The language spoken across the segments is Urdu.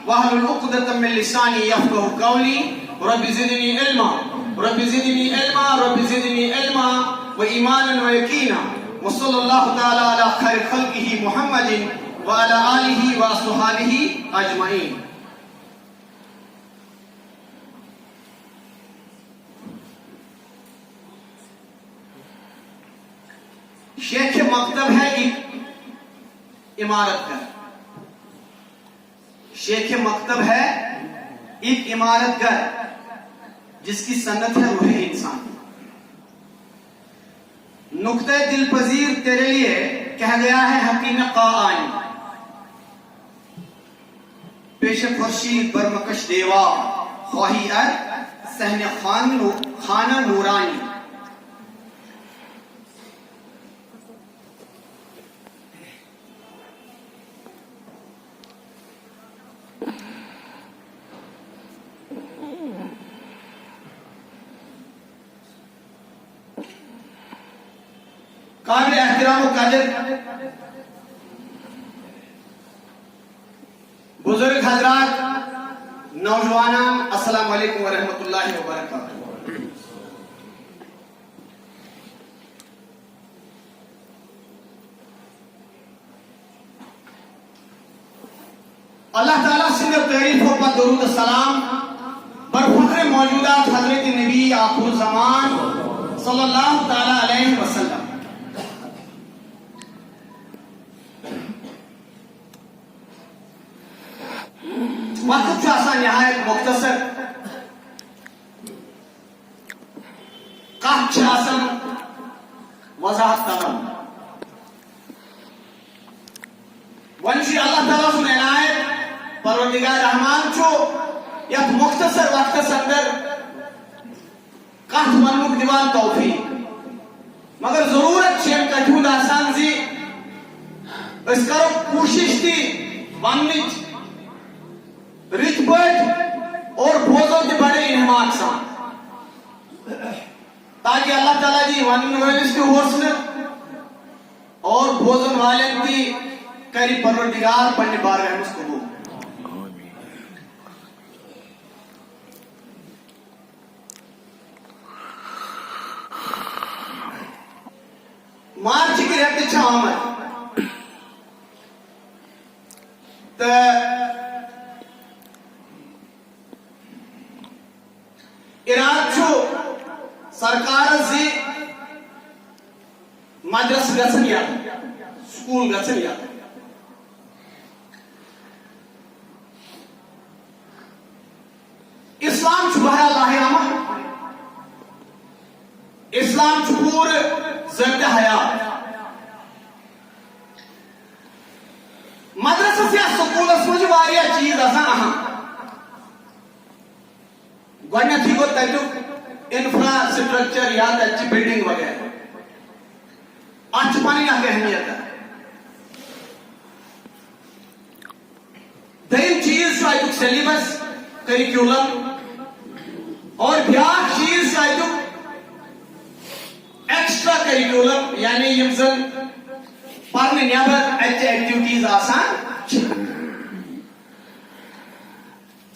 واحلل عقدة من لساني يفقهوا قولي رب زدني علما رب زدني علما رب زدني علما وإيمانا ويقينا وصلى الله تعالى على خير خلقه محمد وعلى آله وأصحابه أجمعين. شیخ مکتب ہے ایک عمارت گھر. شیخ مکتب ہے ایک عمارت گھر جس کی صنعت ہے روح انسان. نقطہ دل پذیر تیرے لیے کہہ گیا ہے حکیم قاآنی. پیش خورشید برمکش دیوا خواہی ار صحن خانہ نورانی. قابل احترام و قدر بزرگ حضرات، نوجوانان، السلام علیکم ورحمۃ اللہ وبرکاتہ. اللہ تعالیٰ سے تعریف و درود السلام برفخر موجودات حضرت نبی آخر الزمان صلی اللہ تعالیٰ علیہ وسلم. وقت نہایت مختصر، کت وضاحت کران. ون اللہ تعالیٰ سن عنایت پروردگار رحمان یت مختصر وقتس اندر کت ونک دیوان توفیق. مگر ضرورت کت ہند آسان زی اس کرو کوشش تھی ونچ رت پٹ اور بوزو تہ بڑے انہماک سان، تاکہ اللہ تعالیٰ جی ون ولس تہ حوصلہ اور بوزن والن تہ کری پروردگار پنہ بارگاہ مز قبول. مارچ کی ریت آمد تو اراد سرکار زی مدرس گھن یا سکول گھن یا اسلام بہرحال لاہ احمد. اسلام پور ضبط حیات. مدرسس یا سکولس مجھ چیز آسان اہم. گۄڈنیتھٕے گوٚو تتیُک انفراسٹرکچر یا تتچہِ بلڈنگ وغیرہ. اتھ چھِ پنٕنۍ اکھ اہمیت. دوٚیِم چیٖز چھُ اتیُک سیلیبس کریکیولم. اور بیاکھ چیٖز چھُ اتیُک ایکسٹرا کریکیولم، یعنی یم زن پرنہٕ نٮ۪بر اتچہِ ایکٹیوٹیز آسان چھِ.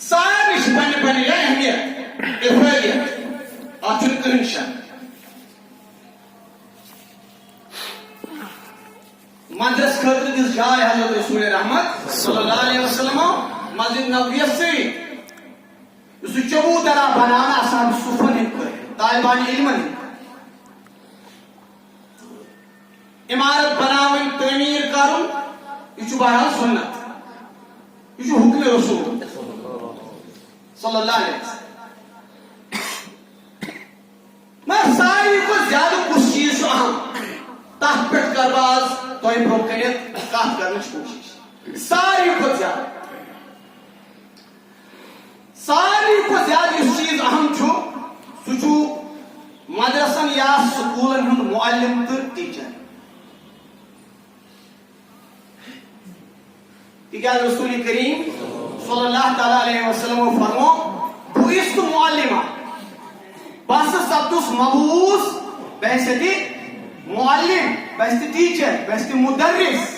سارنٕے چھِ پنٕنہِ پنٕنہِ اہمیت افرادیت. اتھ چھُنہٕ کٕہٕنۍ شک. مدرس خٲطرٕ دِژ جاے حضرت رسول رحمت صلی اللہ علیہ وسلم مسجد نبویس سۭتۍ یُس سُہ چبوترا بناونہٕ آسان صوفن ہٕنٛدۍ پٲٹھۍ، طالبانِ علمن ہٕنٛدۍ. عمارت بناوٕنۍ، تعمیٖر کرُن، یہِ چھُ بہرحال سنت. یہ حکم رسول صلی اللہ علیہ وسلم. مگر ساری کو زیادہ کس چیز اہم تک پہ کر باز تھی برو کنت کت کرنے کوشش. ساری کو زیادہ اس چیز اہم سہ مدرسن یا سکولن ہند معلم تو ٹیچر. تکیاز رسول کریم صلی اللہ تعالی علیہ وسلم فرمو بُعِثْتُ مُعَلِّمًا، بس سپدُس مبعوث بحیثیت معلم، بحیثیت ٹیچر، بحیثیت مدرس.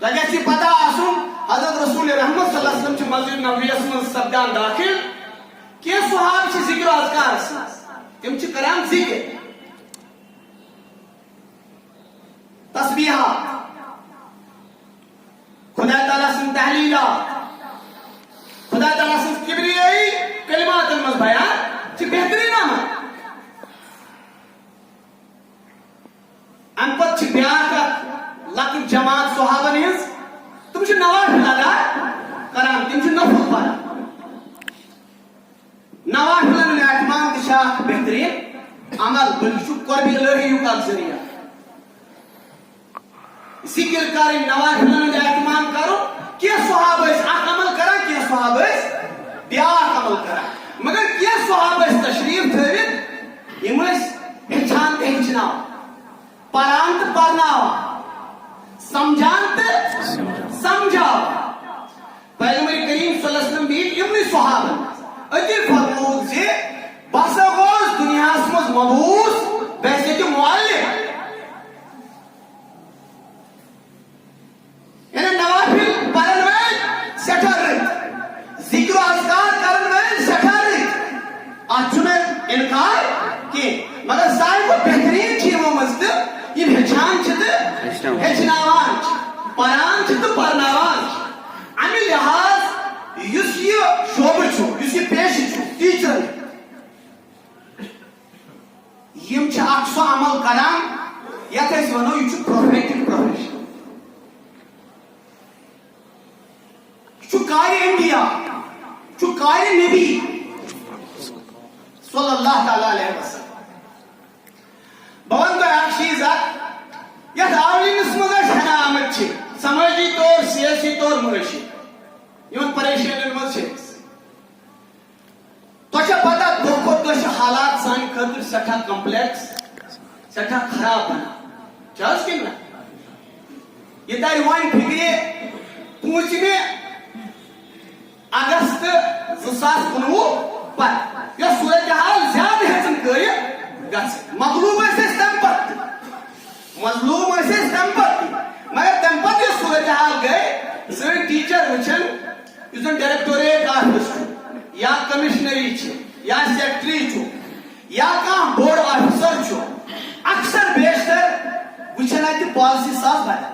تۄہہِ گژھِ پتہ آسُن حضرت رسول رحمت صلی اللہ علیہ وسلم چھِ مسجد نبویَس منٛز سپدان داخل کینٛہہ صحابہٕ چھِ ذکر اذکارس منٛز تِم چھِ کران ذکر تسبیحات خدا تعالیٰ سٕنٛز تحلیٖلات خدا تعالیٰ سٕنٛز کبریٲیی کلماتن منٛز بیان چھِ بہتریٖن عمل امہِ پتہٕ چھِ بیٛاکھ اکھ لۄکٕٹ جماعت صحابن ہٕنٛز تِم چھِ نوافل ادا کران تِم چھِ نفل پران نوافلن ہُنٛد اہتمام تہِ چھِ اکھ بہتریٖن عمل بلکہِ چھُ قربِ الہیُک اکھ ذٔریعہٕ ذکر کرٕنۍ نوافلن ہُنٛد اہتمام کرُن کینٛہہ صحابہٕ ٲسۍ اکھ عمل کران کینٛہہ صحابہٕ ٲسۍ بیٛاکھ عمل کران مگر کینٛہہ صحابہٕ ٲسۍ تشریٖف تھٲوِتھ یِم ٲسۍ ہیٚچھان تہٕ ہیٚچھناوان پران تہٕ پرناوان سمجھان تہٕ سمجھاوان پیغمبر کریم صلی اللہ علیہ وسلم دِتھ یِمنٕے صحابن أتی فرمووُکھ زِ بہٕ ہسا گوس دُنیاہس منٛز مبعوٗث بہٕ ہسا چھُ معلم یعنی نوافل پرن وٲلۍ سٮ۪ٹھاہ رٕتۍ ذِکر اذکار کرن وٲلۍ سٮ۪ٹھاہ رٕتۍ اتھ چھُنہٕ انکار کینٛہہ مگر ساروی کھۄتہٕ بہتریٖن چھِ یِمو منٛز تہٕ یِم ہیٚچھان چھِ تہٕ ہیٚچھناوان چھِ پران چھِ تہٕ پرناوان چھِ امہِ لحاظ یُس یہِ شعبہٕ چھُ یُس یہِ پیشہٕ چھُ ٹیٖچرن یِم چھِ اکھ سُہ عمل کران یتھ أسۍ ونو یہِ چھُ پروفیٹک پروفیشن یہِ چھُ کارِ انبیا یہِ چھُ کارِ نبی صلی اللہ تعالیٰ علیہ وسلم بہٕ ونہٕ تۄہہِ اکھ چیٖز اکھ یتھ آولِنس منٛز أسۍ ہٮ۪نہٕ آمٕتۍ چھِ سمٲجی طور سیٲسی طور معٲشی یِمن پریشٲنین منٛز چھِ أسۍ تۄہہِ چھا پتہ دۄہ کھۄتہٕ دۄہ چھِ حالات سانہِ خٲطرٕ سٮ۪ٹھاہ کمپلیکس سٮ۪ٹھاہ خراب بنان چھِ حظ کِنہٕ نہ یہِ ترِ وۄنۍ فِکرِ 5 اگست 2019 پتہٕ یۄس صوٗرتحال زیادٕ ہیٚژٕن کٔرِتھ گژھِ مغلوٗب ٲسۍ أسۍ تمہِ پتہٕ تہِ مظلوٗم ٲسۍ أسۍ تمہِ پتہٕ تہِ مگر تمہِ پتہٕ یۄس صوٗرتحال گٔے سٲنۍ ٹیٖچر وٕچھن یُس زن ڈایریکٹوریٹ آفِس چھُ یا کمشنری چھِ یا سیکٹری چھُ یا کانٛہہ بوٚڑ آفیسر چھُ اکثر بیشتر وٕچھن اتہِ پالسی ساز بدل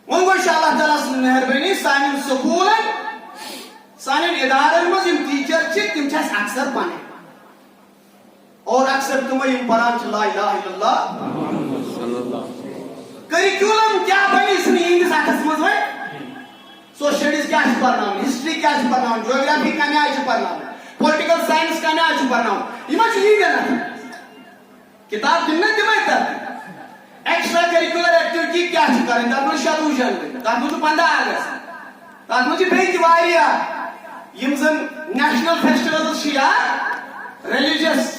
وۄنۍ گوٚو چھِ اللہ تعالیٰ سٕنٛز مہربٲنی سانٮ۪ن سکوٗلن سانٮ۪ن ادارن منٛز یِم ٹیٖچر چھِ تِم چھِ اَسہِ اکثر پنٕنۍ اور اکثر تِمے یِم پران چھِ لا اِلٰہَ اِلَّا اللہ کٔرِکیوٗلم کیٛاہ بنہِ یہِ چھُنہٕ یِہنٛدِس اتھس منٛز وۄنۍ سوشلز کیٛاہ چھِ پرناوُن ہسٹری کیٛاہ چھِ پرناوُن جیوگرافی کمہِ آیہِ چھِ پرناوُن پُلٹِکل ساینس کمہِ آیہِ چھِ پرناوُن یِمن چھُ یِہنٛدٮ۪ن اتھن کِتاب دِنۍ نا تِمے ترقی ایکسٹرا کیرِکیوٗلر ایکٹیوٹی کیٛاہ چھِ کرٕنۍ تتھ منٛز 16 جنوری تتھ منٛز چھُ 15 اگست تتھ منٛز چھِ بیٚیہِ تہِ واریاہ یِم زن نیشنل فیسٹِولز چھِ یا ریلِجس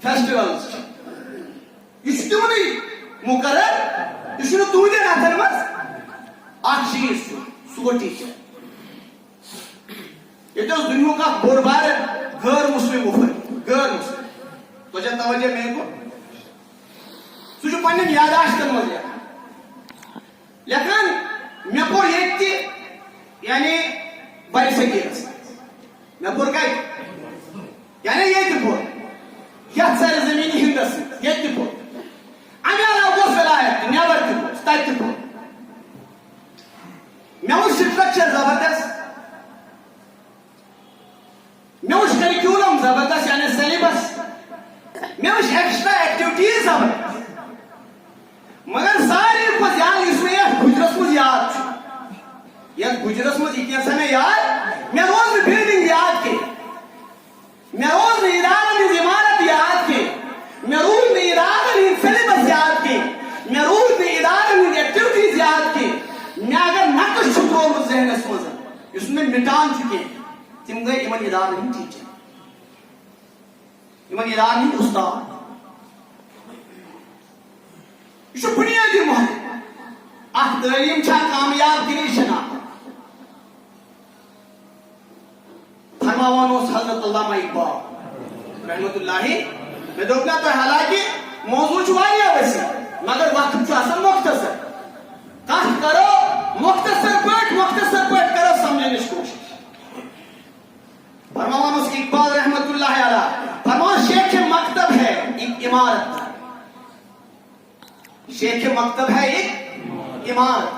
فیسٹِولز چھِ یہِ چھُ تِمنٕے مُقرر یہِ چھُنہٕ تُہنٛدٮ۪ن اتھن منٛز اکھ چیٖز چھُ سُہ گوٚو ٹیٖچر ییٚتہِ اوس دُنیہُک اکھ بوٚڑ بارٕ غٲر مُسلِم مُفتی غٲر مُسلِم توجہ توجہ مےٚ کوٚر سُہ چھُ پننٮ۪ن یاداشتن منٛز لیکھان مےٚ پوٚر ییٚتہِ تہِ یعنی بڑِ صغیٖرس مےٚ پوٚر کتہِ یعنی ییٚتہِ پوٚر یتھ سرزمیٖنہِ ہندس منٛز ییٚتہِ تہِ پوٚر امہِ علاوٕ گوٚژھ ولایت تہِ نٮ۪بر تہِ گوٚژھ تتہِ تہِ پوٚر مےٚ وُچھ سٹرکچر زبردست مےٚ وُچھ کیرِکیوٗلم زبردست یعنی سیلبس مےٚ وُچھ ایکسٹرا ایکٹیوٹیٖز زبردست مگر ساروی کھۄتہٕ زیادٕ یُس مےٚ یتھ گُجرس منٛز یاد چھُ یتھ گُجرس منٛز یہِ کینٛژھا مےٚ یاد مےٚ روز نہٕ بِلڈنگ یاد کینٛہہ مےٚ روز نہٕ ادارن ہٕنٛز عمارت یاد کینٛہہ مےٚ روٗد نہٕ ادارن ہٕنٛدۍ سیلبس یاد کینٛہہ مےٚ روٗد نہٕ ادارن ہٕنٛدۍ ایکٹیوٹیٖز یاد کینٛہہ مےٚ اگر نقٕش چھُ ترٛوومُت ذہنس منٛز یُس مےٚ مٹان چھُ کینٛہہ تِم گٔے یِمن ادارن ہٕنٛدۍ ٹیٖچر یِمن ادارن ہٕنٛدۍ اُستاد یہ چھُ بُنیٲدی محل اکھ تعلیٖم چھا کامیاب کِنہٕ یہِ چھَنہٕ فرماوان اوس حضرت علامہ اقبال رحمۃ اللہ مےٚ دوٚپ نا تۄہہِ حالانکہِ موضوٗع چھُ واریاہ وسیع مگر وقت مختصر کت کرو مختصر پہ کرو سمجھنے کی کوشش. فرمانا اس کی اقبال رحمت اللہ علیہ فرمان شیخ مکتب ہے ایک عمارت. شیخ مکتب ہے ایک عمارت.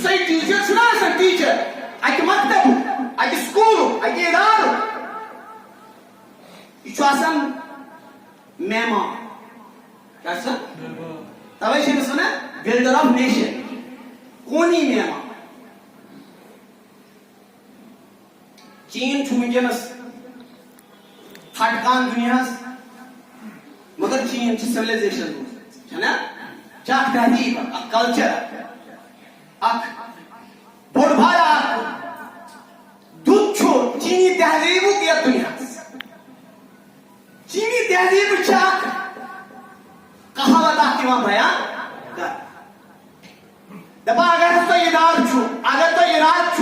صحیح ٹیچر سنا ٹیچر اکہ مکتب اکہ سکول اکہ ادارہ یہ مہمان کیا توے بلڈر آف نیشن کونی مہمان. چین ونکس ہٹکان دنیا مگر چین سولائزیشن اخ تہذیب اخ کلچر اخ بوڑ بارا دودھ چینی تہذیب یہ دنیا چینی تہذیب کہاوت بیان کر دپا اگر تو ادار اگر تو اراد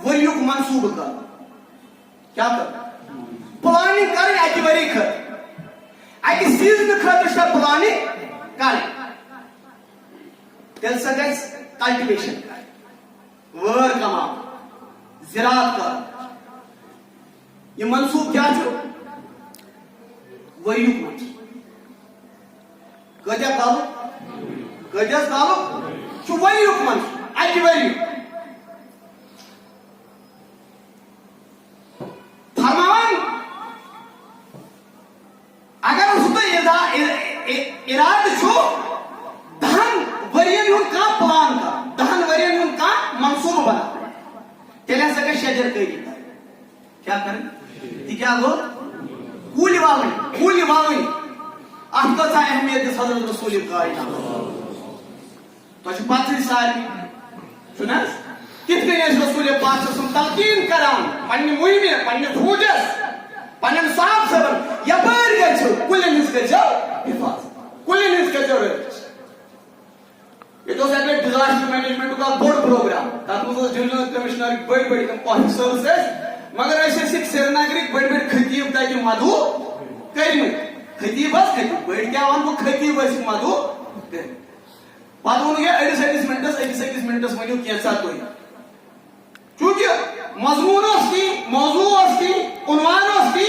وریک منصوبہ کر کیا کر پلاننگ کریں اکہ وری خطر اکہ سیزن خطر پلاننگ کریں تیل سا گژھِ کلٹیویشن کر وٲر کماو زراعت کر. یہ منصوب کیا وریک منصوب کتیا تعلق کتس تعلق وریک منصوب اکہ وری فرمان اگر اس اراد دہن ورین ہند کھانا پلان کر دہن ورین ہند کھانا منصوبہ بنا تیل ہسا گژھِ شجر کاری کیا کریں یہ کیا گو کُلۍ ووٕنۍ اتھ کۭژاہ اہمیت دِژ حضرت رسول کائنات تۄہہِ چھُ پتہٕے سارنٕے چھُنہ حظ کِتھ کٔنۍ ٲسۍ رسول پاک سُنٛد تلقیٖن کران پننہِ مُہمہِ پننہِ فوجس پننٮ۪ن صاحب صٲبن یپٲرۍ گٔژھِو کُلٮ۪ن ہٕنٛز کٔرۍزیو حفاظت کُلٮ۪ن ہٕنٛز کٔرۍزیو رٲچھ. یہ اوس اکہِ لٹہِ ڈِزاسٹر مینجمنٹُک اکھ بوٚڑ پروگرام تتھ منٛز ٲس ڈِوِجنل کمشنرٕکۍ بٔڑۍ بٔڑۍ تِم آفیسٲرٕس ٲسۍ مگر أسۍ ٲسِکھ سرینگرٕکۍ بٔڑۍ بٔڑۍ خطیٖب تتہِ مدعو کٔرۍمٕتۍ. خطیٖب حظ خطیٖب بٔڑۍ کیٛاہ وَنہٕ بہٕ خطیٖب ٲسِکھ مدعو کٔرۍمٕتۍ. پتہٕ ووٚنُکھ ہے أڑِس منٹس ؤنِو کینٛژھا تُہۍ چوٗنٛکہِ مضموٗن اوس تی موضوٗع اوس تی عنوان اوس تی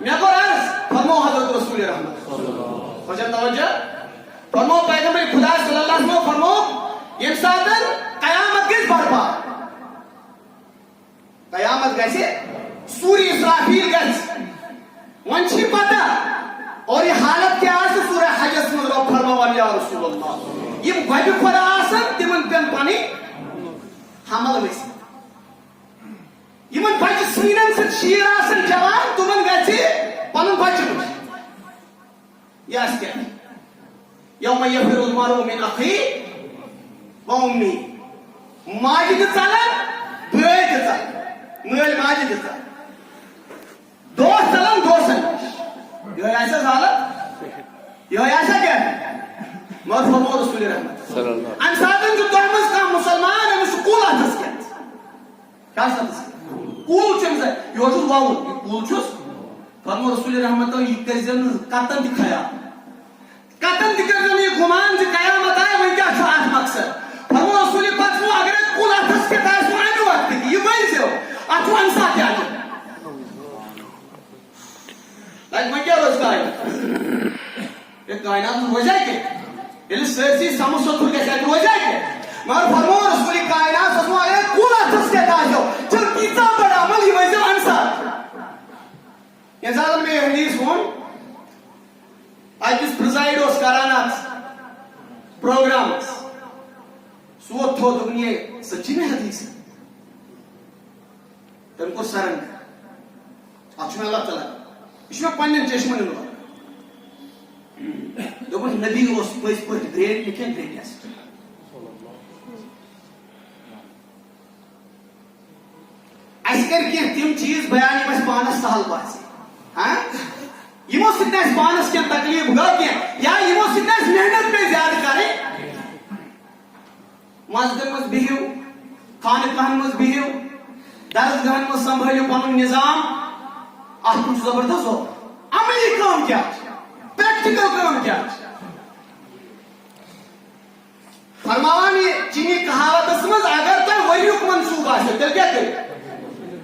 مےٚ کوٚر عرض فرمو حضرت رسول رحمت وجہ توجہ فرمو پیغمبر خدا صلی اللہ علیہ وسلم فرمو ییٚمہِ ساتہٕ قیامت گژھِ برپا قیامت گژھِ سوٗرِ اسرافیل گژھِ وۄنۍ چھِ پتہ اور یہ حالت کیا آسہِ سورہ حجس منٛز رۄب فرماوان یا رسول اللہ یِم گۄبہِ کھۄر آسن تِمن پٮ۪ن پنٕنۍ حمل ؤسِتھ یمن بچہ سیٖنن سۭتۍ شیٖر آسن جوان تِمن گژھِ پنُن بچہ وٕچھِتھ یہِ آسہِ کیٛاہ یوم یفر المرء من اخیہ و امیہ ماجہِ تہِ ژلن بٲے تہِ ژلن مٲلۍ ماجہِ تہِ ژلن دوس ژلن دوستن نِش یہے آسہِ حظ حالت یہے آسیا کیٛاہ مگر فرمو رسول رحمت امہِ ساتہٕ چھُ تۄہہِ منٛز کانٛہہ مُسلمان أمِس چھُ کُل اتھس کٮ۪تھ کیٛاہ چھُ اتھس کُل چھُ أمِس یورٕ چھُس ووُن یہِ کُل چھُس فرمو رسول رحمت یہِ کٔرۍزٮ۪و نہٕ کتن تہِ خیال کتن تہِ کٔرۍزٮ۪و نہٕ یہِ گُمان زِ قیامت آیہِ وۄنۍ کیٛاہ چھُ اتھ مقصد فرمو رسول پتہٕ چھُ اگرے کُل اتھس کٮ۪تھ آسہِ امہِ وقتہٕ تہِ یہِ ؤنۍزٮ۪و اتھ چھُ امہِ ساتہٕ تہِ اجر وۄنۍ کیٛاہ روزِ کائنات یہِ کائنات روزیا کینٛہہ ییٚلہِ سٲرسٕے سمجھ سوٚتھُر گژھِ اَتہِ روزیا کینٛہہ مگر فرمو رسول کائنات اگرے کُل اتھس کٮ۪تھ آسیو چھُنہٕ تیٖژاہ بٔڑ عمل یہِ ؤنۍزٮ۪و امہِ ساتہٕ ییٚمہِ ساتہٕ مےٚ یہِ حدیٖث ووٚن اکس پرزایڈ اوس کران اتھ پروگرامس سُہ ووت تھوٚد دوٚپُن یے سچی میں حدیث تٔمۍ کوٚر سرنڈر اتھ چھُ مےٚ اللہ تعالیٰ یہ چھُ مےٚ پننٮ۪ن چشمن واتان دوٚپُن نبی اوس پٔزۍ پٲٹھۍ گریٹ نہٕ کینٛہہ گریٹیسٹ اَسہِ کٔرۍ کینٛہہ تِم چیٖز بیان یِم اَسہِ پانس سہل باسے یِمو سۭتۍ نہٕ اَسہِ پانس کینٛہہ تکلیٖف گوٚو کینٛہہ یا یِمو سۭتۍ نہٕ اَسہِ محنت پیٚیہِ زیادٕ کرٕنۍ مسجدن منٛز بِہِو خانقاہن منٛز بِہِو درسگاہن منٛز سنبھٲلِو پنُن نظام اتھ منٛز چھُ زبردست ضوٚرتھ عملی کٲم کیٛاہ چھِ پریکٹِکل کٲم کیٛاہ چھِ فرماوان یہ چینی کہاوت مز اگر تہ وریک منصوب آسو تیل کیا کرے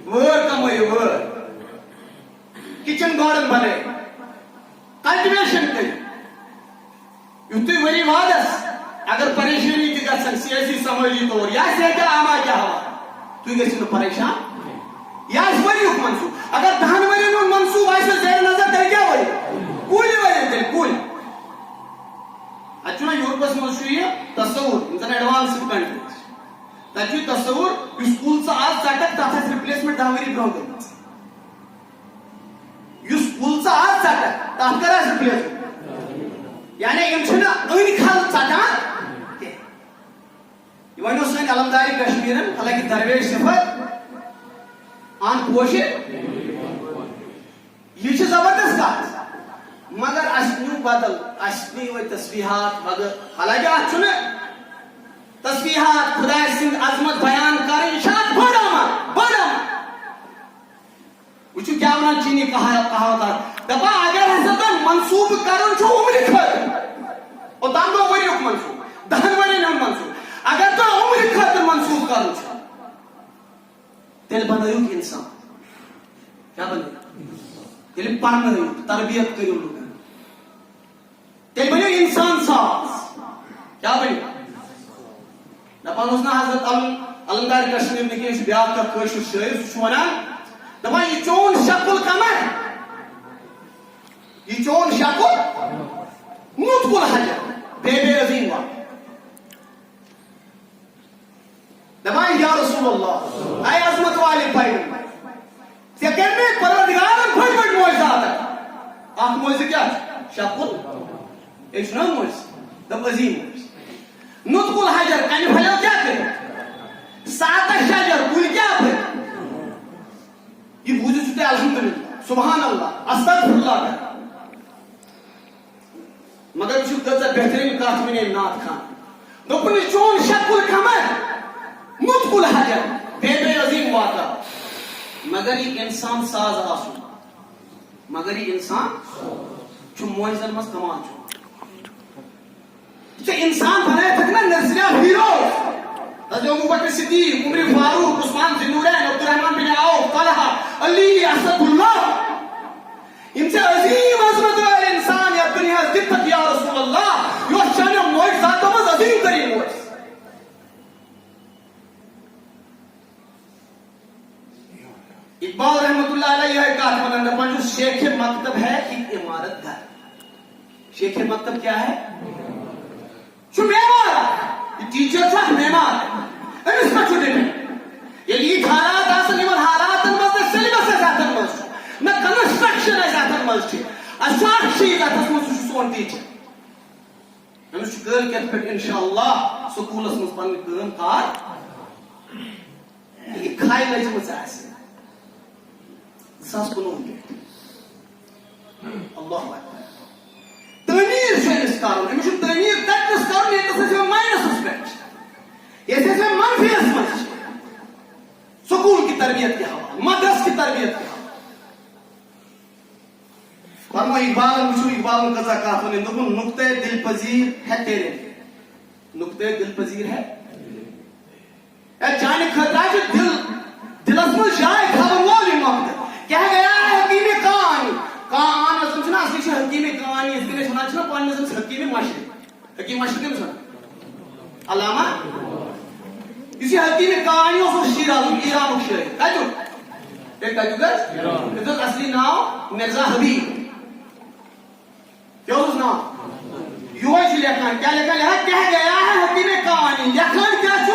وٲر کمٲیِو وٲر کچن گارڈن بنٲیِو کلٹِویشن کٔرِو یُتھ تُہۍ ؤری وادس اگر پریشانی تہِ گژھن سیٲسی سمٲجی طور یا صحت عامہ کیا ہوا تُہۍ گٔژھِو نہٕ پریشان یہ آسہِ ؤریُک منصوٗب اگر 10 ؤرین ہُنٛد منصوٗب آسہِ زیر نظر تیٚلہِ کیٛاہ ؤری کُلۍ ؤرِو تیٚلہِ کُلۍ اتہِ چھُنہ یوٗروپس منٛز چھُ یہِ تصوُر یِم زن ایڈوانسٕڈ کنٹریٖز تتہِ چھُ تصوُر یُس کُل ژٕ آز ژٹکھ تتھ آسہِ رِپلیسمنٹ 10 ؤری برونٛہہ کٔرمٕژ یُس کُل ژٕ آز ژٹکھ تتھ کر آسہِ رِپلیسمنٹ یعنی یِم چھِنہٕ أنۍ کھل ژٹان کینٛہہ یہِ وَنیو سٲنۍ علمدارِ کشمیٖرن حالانکہِ درویش صفت ان پوشہِ یہ چھِ زبردست کتھ مگر اسہِ نیوٗ بدل اسہِ نی وۄنۍ تسبیحات مگر حالانکہِ اتھ چھُنہٕ تسبیحات خداے سٕنٛز عظمت بیان کرٕنۍ یہِ چھِ اتھ بٔڑ عمل وٕچھِو کیٛاہ ونان چینی کہاوت دپان اگر ہسا تۄہہِ منصوٗبہٕ کرُن چھُ عمرِ خٲطرٕ اوٚتام گوٚو ؤریُک منصوٗبہٕ 10 ؤرین ہُنٛد منصوٗبہٕ اگر تۄہہِ عمرِ خٲطرٕ منصوٗبہٕ کرُن چھُ تیٚلہِ بنٲیِو انسان کیٛاہ بنٲیِو تیٚلہِ پرنٲیِو تربیت کٔرِو لُکن تیٚلہِ بنیو انسان ساز کیٛاہ بنیو دپان اوس نا حضرت علمدار کشمیٖر نہٕ کینٛہہ یہِ چھُ بیٛاکھ اکھ کٲشُر شٲعر سُہ چھُ ونان دپان یہِ چون شکل کمر یہ چون شکل مُتکُل حجر بے عظیم وقت دپان یا رسول اللہ اے عظمت والے پیغمبر ژےٚ کٔرۍ مےٚ پروردگارن بٔڑۍ بٔڑۍ معجزات اکھ معجزٕ کیٛاہ چھُ شکل یہِ چھُنہ معجزٕ دپ عظیم معجزٕ نُتکُل حجر کنہِ پھلیو کیٛاہ کٔرِتھ ساتھ شجر کُلۍ کیٛاہ پھٔلۍ یہ بوٗزِو چھُ تۄہہِ الحمدللہ سبحان اللہ استغفر اللہ کران مگر وٕچھِو کۭژاہ بہتریٖن کتھ وَنے نعت خان دوٚپُن یہِ چون شکل کمر مُتکُل حجر بے عظیم واقع مگر یہ انسان ساز آسُن مگر یہ انسان چھُ معجزن منٛز کمال چھُ ژےٚ انسان بنٲیتھ نا نرسری آف ہیروز حضرت ابوبکر صدیق عمر فاروق عثمان ذی النورین عبدالرحمن بن عوف طلحہ علی اسد اللہ یم ژےٚ عظیم عظمت وٲلۍ انسان یتھ دُنیاہس دِتتھ یا رسول اللہ یۄس چانیو معجزاتو منٛز عظیم ترین معجزٕ اقبال رحمۃ اللہ علیہ یہ کہا ونان دپان جو شیخ مکتب ہے ایک عمارت گھر شیخ مکتب کیا ہے چھُ معمار یہ ٹیچر چھُ اکھ معمار أمِس ما چھُ ڈِپینڈ ییٚلہِ یِتھۍ حالات آسن یِمن حالاتن منٛز نہ سیلبس آسہِ اتھن منٛز چھُ نہ کنسٹرکشن آسہِ اتھن منٛز چھِ اسہِ چھُ اکھ چیٖز اتھس منٛز سُہ چھُ سون ٹیچر أمِس چھُ کٲلکیتھ پٮ۪ٹھ انشاء اللہ سکوٗلس منٛز پنٕنۍ کٲم کار یہِ کھاے لٔجمٕژ آسہِ 2019 اللہ تعمیٖر چھُ أمِس کرُن أمِس چھُ تعمیٖر تتنس کرُن ییٚتنس أسۍ ماینسس پٮ۪ٹھ چھِ ییٚتہِ أسۍ منفیس منٛز چھِ سکوٗل کی تربیت کے حوالہٕ مدرس کی تربیت کے حوالہٕ فرمو اقبالن وٕچھو اقبالن کۭژاہ کتھ ونٕنۍ دوٚپُن نقطۂ دل پذیر ہے تیرے نقطۂ دل پذیر ہے اے چانہِ خٲطرٕ چھُ دلس منٛز جاے تھاوَن وول یہِ نقطہٕ کیا گیا ہے حکیمی کہانی کہانی اس چھُنہ اصلی چھُ حکیمی کہانی یِتھ کٔنۍ أسۍ وَنان چھِنہ پننِس أمِس حکیٖمی مشرق حکیٖم مشرق کٔمِس وَنان علامہ یُس یہِ حکیٖمی کہانی اوس سُہ شیٖرازُک ایرانُک شٲعر کتیُک کتیُک حظ یَتھ اوس اصلی ناو مرزا حبیٖب کیٛاہ اوسُس ناو یِہوے چھُ لیکھان کیٛاہ لیکھان لیکھان کیا گیا ہے حکیٖمی کہانی لیکھان کیٛاہ چھُ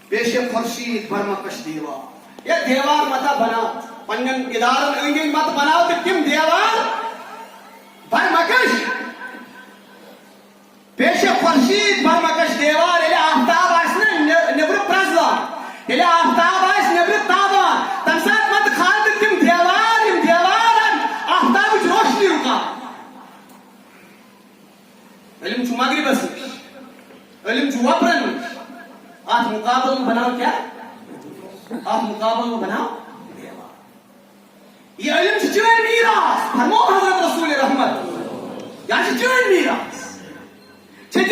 پیش خورشید برمکش دیوار یہ دیوار متا بناو پنن ادارن أنٛدۍ أنٛدۍ مت بناو تہٕ تِم دیوار برمکش پیش خورشید برمکش دیوار ییٚلہِ آفتاب آسہِ نہ نیبرٕ پرٛزلان ییٚلہِ آفتاب آسہِ نیبرٕ تابان تمہِ ساتہٕ مت کھال تہٕ تِم دیوار یِم دیوارن آفتابٕچ روشنی رُکاوان علم چھُ مغربس نِش علم چھُ وۄپرن نِش اتھ مقابل میں بناؤ کیا آپ مقابل میں بناؤ یہ علم چھُ چٲنۍ میراث فرمو حضرت رسول رحمت یہ چھُ چٲنۍ میراث ژےٚ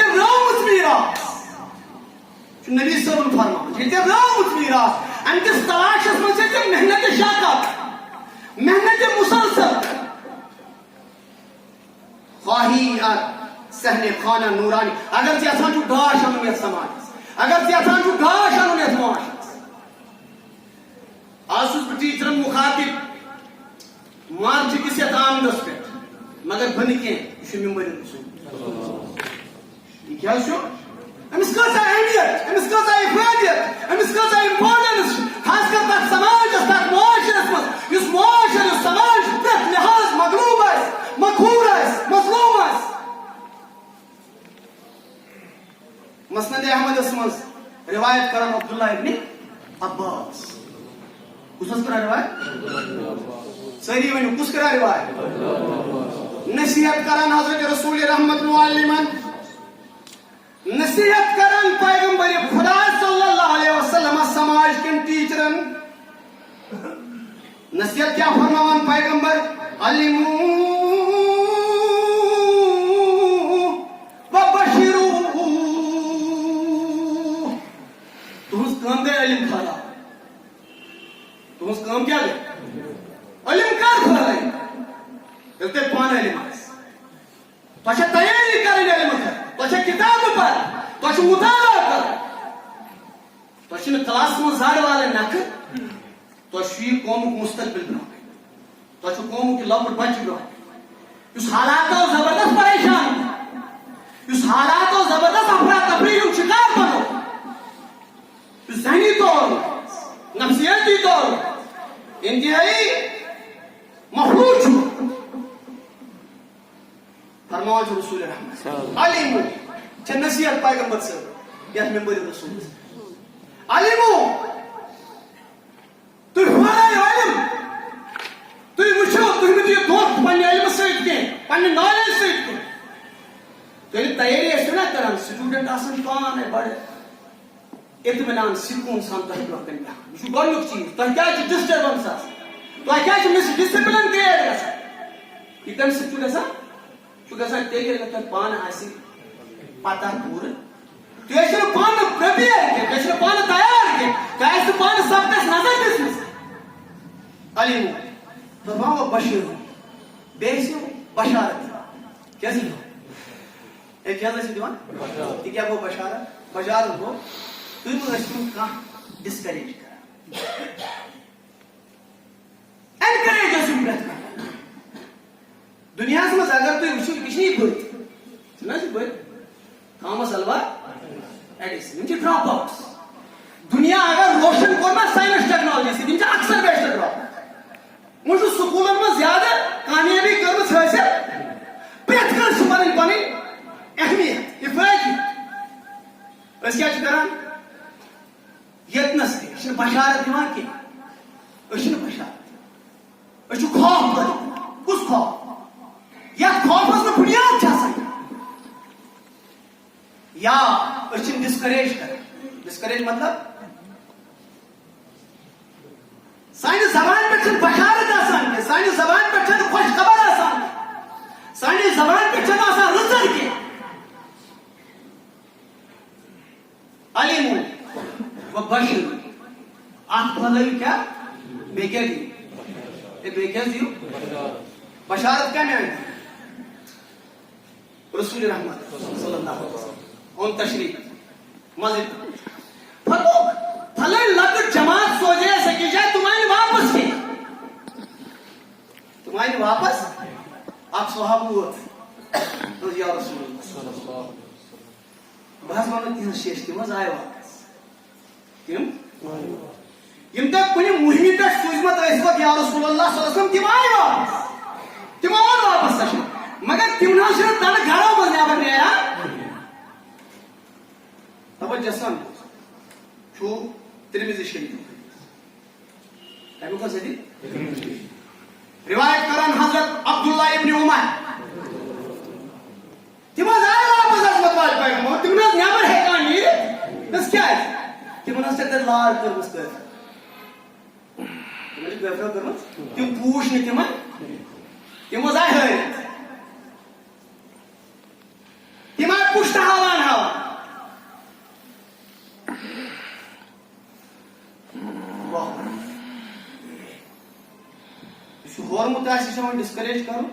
نبی صٲبن فرمان یہ رٲومٕژ میٖراث امہِ کِس تلاشس منٛز چھِ ژےٚ محنت شاکت محنت مسلسل خواہی صحن خانہ نورانی اگر ژٕ یژھان چھُکھ گاش اَنُن یتھ سماجس اگر ژٕ یژھان چھُکھ گاش اَنُن یتھ معاشرس آز چھُس بہٕ ٹیٖچرن مُخاطب مارچہِ کِس یتھ آمدس پٮ۪ٹھ مگر بہٕ نہٕ کینٛہہ یہِ چھُ مِمبرِ رسوٗل یہِ کیٛاہ حظ چھُ أمِس کۭژاہ اہمیت أمِس کۭژاہ اِفادیت أمِس کۭژاہ اِمپاٹنس چھِ خاص کر تتھ سماجس تتھ معاشرس منٛز یُس معاشر یُس سماج پرٛٮ۪تھ لحاظ مغلوب آسہِ مقہوٗر آسہِ مظلوٗم آسہِ مسند احمدس منٛز روایت کران عبداللہ ابن عباس کُس حظ کران روایت سٲری ؤنِو کُس کران روایت نصیحت کران حضرت رسول رحمت معلمن نصیحت کران پیغمبر خدا صلی اللہ علیہ وسلم سماج کن ٹیچرن نصیحت کیا فرماوان پیغمبر علموا وبشروا تہنٛز کٲم گٔے علم پھٔہلاوٕنۍ تہنٛز کٲم کیٛاہ گٔے علم کر پھٔہلٲیِو ییٚلہِ تۄہہِ پانہٕ علم آسہِ تۄہہِ چھےٚ تیٲری کرٕنۍ علمہٕ خٲطرٕ تۄہہِ چھےٚ کِتابہٕ پرٕنۍ تۄہہِ چھُ مُطالعہ کرُن تۄہہِ چھُنہٕ کلاسس منٛز زڈ والٕنۍ نکھٕ تۄہہِ چھُ یہِ قومُک مستقبل برونٛہہ تۄہہِ چھُ قومُک یہِ لۄکُٹ بچہِ برونٛہہ یُس حالاتو زبردست پریشان یُس حالاتو زبردست افراتفری ہُنٛد شِکار بنو یُس ذہنی طور نفسیٲتی طور انتہٲیی مفلوج چھُ فرماوان چھُ رسول رحمت علموا چھےٚ نصیحت پیغمبر صٲب یتھ مِمبرِ رسول علموا تُہۍ پھٔہلٲیِو علم تُہۍ وٕچھِو تُہۍ مہٕ دِیِو دھوکہٕ پننہِ علمہٕ سۭتۍ کینٛہہ پننہِ نالیج سۭتۍ کینٛہہ ییٚلہِ تیٲری ٲسِو نا کران سٹوٗڈنٹ آسان پانے بڑٕ اطمینان سکوٗن سان تۄہہِ برونٛہہ کَنہِ بیٚہوان یہِ چھُ گۄڈنیُک چیٖز تۄہہِ کیٛازِ چھِ ڈسٹربنس آسان تۄہہِ کیٛازِ چھِ مس ڈسپلن کریٹ گژھان یہِ کمہِ سۭتۍ چھُ گژھان چھُ گژھان تیٚلہِ ییٚلہِ نہٕ تۄہہِ پانہٕ آسہِ پتہ پوٗرٕ تُہۍ ٲسِو نہٕ پانہٕ پرٛپیر کینٛہہ تُہۍ ٲسِو نہٕ پانہٕ تیار کینٛہہ تۄہہِ آسہِ نہٕ پانہٕ سبقس نظر دِژمٕژ علموا فرماوو بشیروا بیٚیہِ ٲسِو بشارت دِوان کیٛاہ ٲسِو دِوان کیٛاہ حظ ٲسِو دِوان تہِ کیٛاہ گوٚو بشارت بشارت گوٚو تُہۍ مہٕ ٲسِو کانٛہہ ڈسکریج کران اینکریج ٲسِو پرٛٮ۪تھ کانٛہہ دُنیاہس منٛز اگر تُہۍ وٕچھِو یہِ چھِ یہِ بٔتۍ چھِنہ حظ یہِ بٔتۍ تھامس الوا ایڈیسن یِم چھِ ڈراپ آوُٹس دُنیا اگر روشن کوٚر نا ساینس ٹیکنالجی سۭتۍ یِم چھِ اکثر بیشتر ڈراپ آوُٹ وۄنۍ چھُ سکوٗلن منٛز زیادٕ کامیٲبی کٔرمٕژ حٲصِل پرٛٮ۪تھ کٲنٛسہِ چھِ پنٕنۍ پنٕنۍ اہمیت اِفٲدی أسۍ کیٛاہ چھِ کران ییٚتنس تہِ أسۍ چھِنہٕ بشارت دِوان کینٛہہ أسۍ چھِنہٕ بشارت أسۍ چھِ خوف پٲدٕ کُس خوف یتھ خوفس نہٕ بُنیاد چھِ آسان یا أسۍ چھِنہٕ ڈسکریج کران ڈسکریج مطلب سانہِ زبانہِ پٮ۪ٹھ چھنہٕ بشارت آسان کینٛہہ سانہِ زبانہِ پٮ۪ٹھ چھنہٕ خۄش خبر آسان سانہِ زبانہِ پٮ۪ٹھ چھنہٕ آسان رٕژر کینٛہہ علموا وبشروا اکھ پھٔہلٲیِو کیٛاہ بیٚیہِ کیٛاہ دِیِو بیٚیہِ کیٛاہ دِیِو بشارت کمہِ آیہِ رسول رحمت صلی اللہ علیہ وسلم اون تشریح مزید پھلٲنۍ لۄکٕٹ جماعت سوزے اَسہِ أکِس جایہِ تِم آیہِ نہٕ واپس کینٛہہ تِم آیہِ نہٕ واپس اکھ صحابہٕ ووت دوٚپ یا رسول اللہ بہٕ حظ وَنو تِہنٛز شیٚش تِم حظ آیہِ واپس تِم یِم تۄہہِ کُنہِ مُہِمہِ پٮ۪ٹھ سوٗزمٕژ ٲسۍوُکھ یا رسول اللہ صلی اللہ علیہ وسلم تِم آیہِ واپس تِمو اوٚن واپس تشریٖف مگر تِم نہ حظ چھِنہٕ تَنہٕ گرو منٛز نٮ۪بر نیران توجہ سان چھُ ترمذی شریف تمیُک حظ حدیث روایت کران حضرت عبداللہ ابن عمر تِم حظ آیہِ واپس عظمت والہِ پیغمبر تِم نہ حظ نٮ۪بر ہٮ۪کان نیٖرِتھ بس کیٛازِ تِمن حظ چھےٚ تتہِ لار کٔرمٕژ کٲفر تِمن چھِ کٲفرو کٔرمٕژ تِم پوٗش نہٕ تِمن تِم حظ آیہِ ہٲرِتھ تِم آیہِ پُشتہٕ ہاوان لوگ آسے ڈسکریج کرو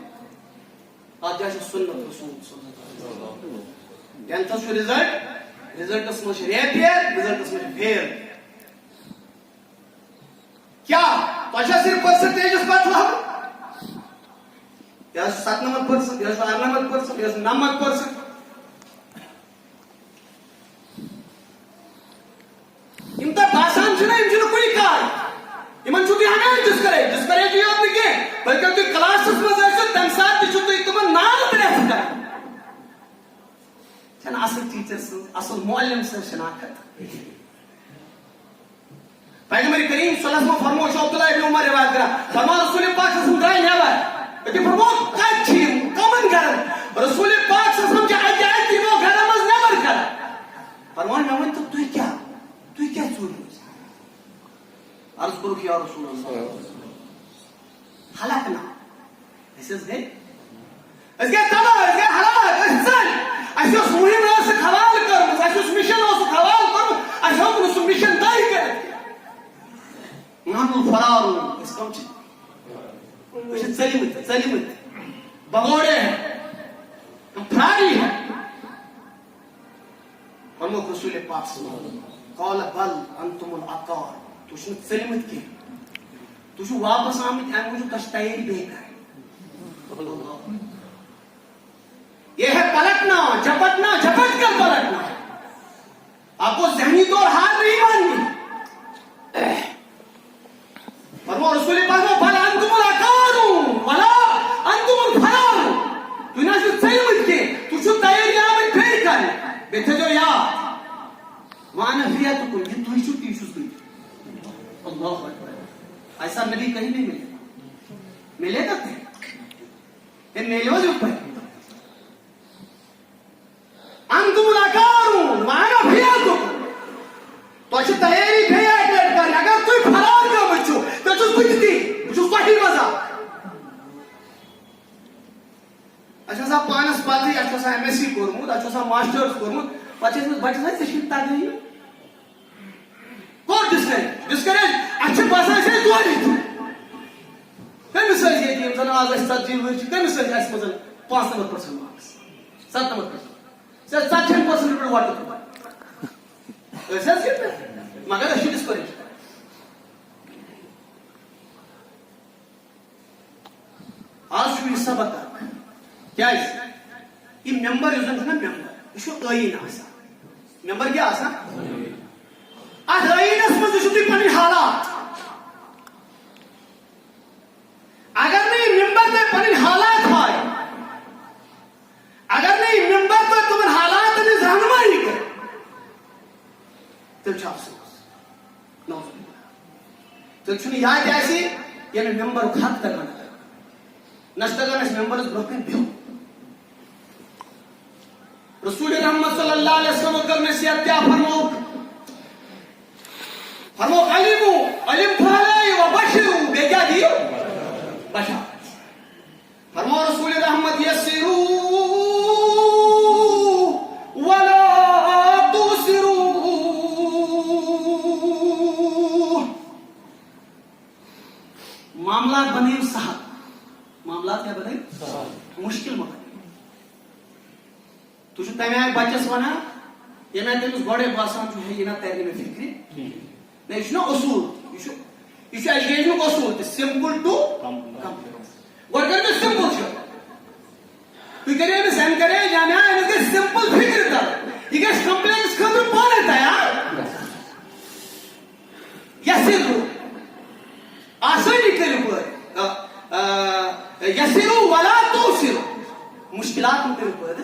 ات جائے سنت رسول صلی اللہ علیہ وسلم ٹینتھس رزلٹس مجھ ریپ رزلٹس مجھ فیل کیا تو صرف پرسنٹیجس پہ لگ یہ 97%, یہ 98%, یہ 90%. یم تہ باسان چھنا یم چھنہ کُنہِ کار یمن چھو تُہۍ ہمیشہ ڈسکریج یوت نہٕ کینٛہہ بلکہ تُہۍ کلاسس منٛز ٲسِو تمہِ ساتہٕ تہِ چھو تُہۍ تِمن نال پرٛٮ۪تھ کران چھنہ اصل ٹیچر سٕنٛز اصل معلم سٕنٛز شناخت پیغمبر کریم صلی اللہ علیہ وسلم فرمو چھُ عبداللہ ابن عمر روایت کران فرمان رسول پاک صلی اللہ علیہ وسلم درٛاے نٮ۪بر أتی فرمو کتہِ چھِ یِم کمن گرن رسول پاک صلی اللہ علیہ وسلم چھِ اَتہِ یِمو گرن منٛز نٮ۪بر کران فرمان مےٚ ؤنۍ تو تُہۍ کیٛاہ ژوٗرِو عرض کوٚرُکھ یا رسول اللہ ہلاکنا أسۍ حظ گٔے تباہ أسۍ گٔے ہلاک أسۍ ژٔلۍ اَسہِ اوس مُہِم ٲسٕکھ حوالہٕ کٔرمٕژ اَسہِ اوس مِشن اوسُکھ حوالہٕ کوٚرمُت اَسہِ ہیوٚک نہٕ سُہ مِشن طے کٔرِتھ نحن فرارون أسۍ کم چھِ أسۍ چھِ ژٔلۍمٕتۍ بغوڑے ہیں ہم فراری ہیں فرموکھ رسول پاک صلی اللہ علیہ وسلم قال بل انتم العقار تو چھُ نہٕ ژٔلۍمٕتۍ کینٛہہ تُہۍ چھِو واپس آمٕتۍ اَمہِ موٗجوٗب تۄہہِ چھِ تیٲری بیٚیہِ کرٕنۍ یہ ہے پلٹنا جھپٹ کر پلٹنا آپ کو ذہنی طور ہار نہیں ماننی فرمو رسول پاک بل انتم العقار ولا انتم الفرار تُہۍ نہ چھِو ژٔلۍمٕتۍ کینٛہہ تُہۍ چھِو تیٲری آمٕتۍ بیٚیہِ کرنہِ بیٚیہِ تھٲیزیو یاد وانا فیاتکم یہ تُہۍ چھِو تی چھُس بہٕ اللہ اکبر ایسا نبی کہیں نہیں ملے گا یہ میلو جو پر انتم العقار وانا فیاتکم تو چھِ تیٲری بیٚیہِ اَکہِ لٹہِ کرٕنۍ اگر تُہۍ فرار گٔمٕتۍ چھِو تیٚلہِ چھُس بہٕ تہِ تی بہٕ چھُس تۄہی منٛز اَسہِ چھُ آسان پانس پتہٕ اَسہِ چھُ آسان ایم ایس سی کوٚرمُت اَسہِ چھُ آسان ماسٹٲرٕس کوٚرمُت پتہٕ چھِ ٲسمٕژ بچس ژےٚ چھُے تگٲنی کوٚر ڈسکریج اَسہِ چھُ باسان أسۍ ٲسۍ دورِ کٔمِس ٲسۍ ییٚتہِ یِم زن آز اَسہِ 40 وُہٕرۍ چھِ کٔمِس ٲسۍ اَسہِ منٛز 95% مارکس 97% 40% پٮ۪ٹھ وۄٹہٕ تُلان أسۍ حظ ییٚتہِ مگر أسۍ چھِ ڈسکریج آز چھُ یہِ سبق اکھ کیازِ یہِ ممبر یُس زن چھُنہ ممبر یہِ چھُ ٲییٖن آسان ممبر کیٛاہ آسان اتھ ٲییٖنس منٛز وٕچھِو تُہۍ پنٕنۍ حالات اگر نہٕ یہِ ممبر تۄہہِ پنٕنۍ حالات ہاوِ اگر نہٕ یہِ ممبر تۄہہِ تِمن حالاتن ہٕنٛز رہنمٲیی کرِ تیٚلہِ چھُ افسوس تیٚلہِ چھُنہٕ یاد آسہِ ییٚمہِ ممبرُک حق تگان نہ چھُ تگان اَسہِ ممبرس برونٛہہ کَنہِ بِہُن رسول رحمت صلی اللہ علیہ وسلم کر نصیحت کیا فرمو علم پھیلائیو و بشرو بے کیا دیو بشارت فرمو رسول رحمت یسرو ولا تسرو معاملات بنائیو سہل معاملات کیا بنائیو مشکل مت تُہۍ چھِو تمہِ آیہِ بچس ونان ییٚمہِ آیہِ تٔمِس گۄڈے باسان چھُ ہے یہِ نہ ترِ نہٕ مےٚ فِکرِ نہ یہِ چھُنہ اصوٗل یہِ چھُ ایجوکیشنُک اصوٗل تہِ سمپل ٹو کمپلیکس گۄڈٕ کٔرِو تُہۍ سمپل چھِ تُہۍ کٔرِو أمِس اینکریج یعنی أمِس گژھِ سمپل فِکرِ ترٕنۍ یہِ گژھِ کمپلیکس خٲطرٕ پانے تیار یسِرو آسٲنی کٔرِو پٲدٕ یسِرو ولا توسِرو مشکلات مہ کٔرِو پٲدٕ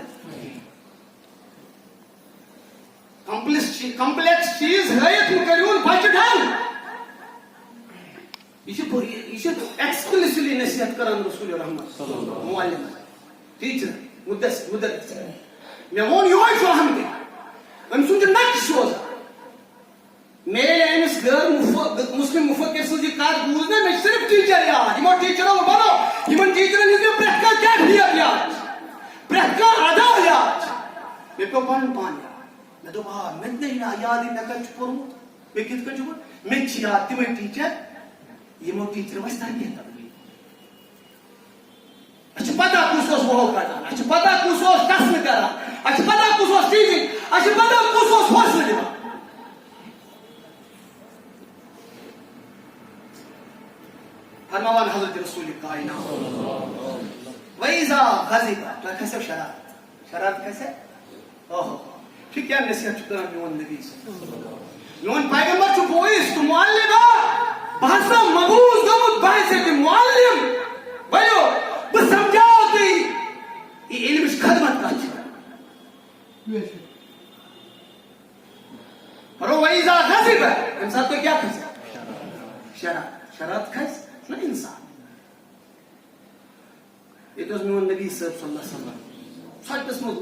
کمپلیکس چیز ہٲیِتھ مہ کٔرۍہوٗن بچہِ ڈل یہِ چھُ ایکسپلسلی نصیحت کران رسول رحمت معلم ٹیچر مدرس مےٚ ووٚن یِہوے چھُ اہم تہِ أمۍ سُنٛد چھُ نقش روزان مےٚ ییٚلہِ أمِس غٲر مسلم مُفکر سٕنٛز یہِ کتھ بوٗز نا مےٚ چھِ صرف ٹیچر یاد یِمو ٹیچرو بنو یِمن ٹیچرن ہٕنٛز مےٚ پرٛٮ۪تھ کانٛہہ کیفیت یاد چھِ پرٛٮ۪تھ کانٛہہ ادا یاد چھِ مےٚ پیوٚو پنُن پان یاد مےٚ دوٚپ مےٚ تہِ نہ یادٕے مےٚ کتہِ چھُ پوٚرمُت مےٚ کِتھ کٔنۍ چھُ پوٚرمُت مےٚ تہِ چھِ یاد تِمے ٹیچر یِمو ٹیچرو اَسہِ تربیت اچھا پتہ کس وہ کٹان اچھا پتہ کس ٹسن کران اچھا پتہ کس ٹیچنگ اچھا پتہ کس حوصلہ دِوان فرماوان حضرت رسول کائنات وَإِذَا غَضِبَ تۄہہِ کھسیو شرارت کھسے اوہ پھر کیا نصیحت کران میون نبی میون پیغمبر چھُ بوئس تو معلم بہٕ ہسا مبوٗز گوٚمُت بحثت معلم ؤلِو بہٕ سمجھاو تُہۍ یہِ علمٕچ خدمت کتھ چھِ فرو وَإِذَا غَضِبَ اَمہِ ساتہٕ تۄہہِ کیٛاہ کھسہِ شرارت کھسہِ نہ انسان یہ اوس میون نبی صٲب صلی اللہ علیہ وسلم ژھۄٹس منٛز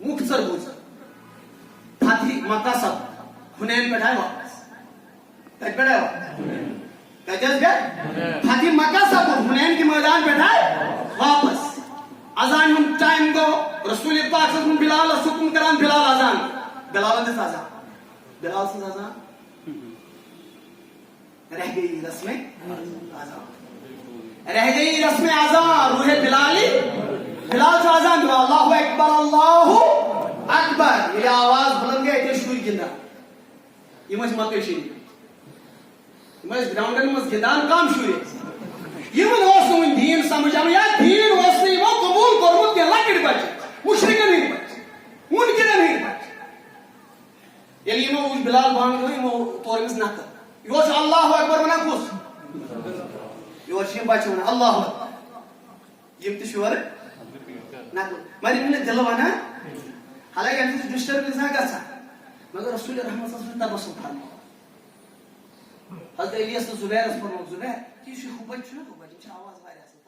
مختصر بوٗز فتح مکہ سب حنین پٮ۪ٹھ آے واپس کتہِ پٮ۪ٹھ آے کتہِ حظ پٮ۪ٹھ فتح مکہ سب حنین کے میدان پٮ۪ٹھ آے واپس اذان ہُنٛد ٹایم گوٚو رسول پاک صلی اللہ علیہ وسلم بلالس حکم کران بلال اذان بلالن دِژ اذان بلال سٕنٛز اذان رہ گئی رسم اذان رہ گئی رسم اذان روح بلالی بلال چھُ اذان دِوان اللہ اکبر اللہ اکبر ییٚلہِ آواز بلند گٔے اَتہِ ٲسۍ شُرۍ گِنٛدان یِم ٲسۍ مکٲے شریٖف یِم ٲسۍ گراونڈن منٛز گِنٛدان کم شُرۍ ٲسۍ یِمن اوس نہٕ وُنہِ دیٖن سمجھ آمُت یا دیٖن اوس نہٕ یِمو قبوٗل کوٚرمُت کینٛہہ لۄکٕٹۍ بچہِ مُشرِکن ہٕنٛدۍ بچہِ مُنکِرن ہٕنٛدۍ بچہِ ییٚلہِ یِمو وُچھ بلال بانگ دِوان یِمو توٚر أمِس نکھٕ یور چھُ اللہ اکبر ونان کُس یور چھِ یِم بچہِ ونان اللہ اکبر یِم تہِ چھِ یورٕ نکھٕ مگر یِم نہٕ دِلہٕ ونان حالانکہ امہِ سۭتۍ چھُ ڈسٹرب انسان گژھان مگر رسول رحمت صلی اللہ علیہ وسلم تبسم فرماوان حضرت علیس تہٕ زُبیرس فرموو زُبیر یہِ چھُ ہُہ بچہِ چھُنہ ہُہ بچہِ یِم چھِ آواز واریاہ اصل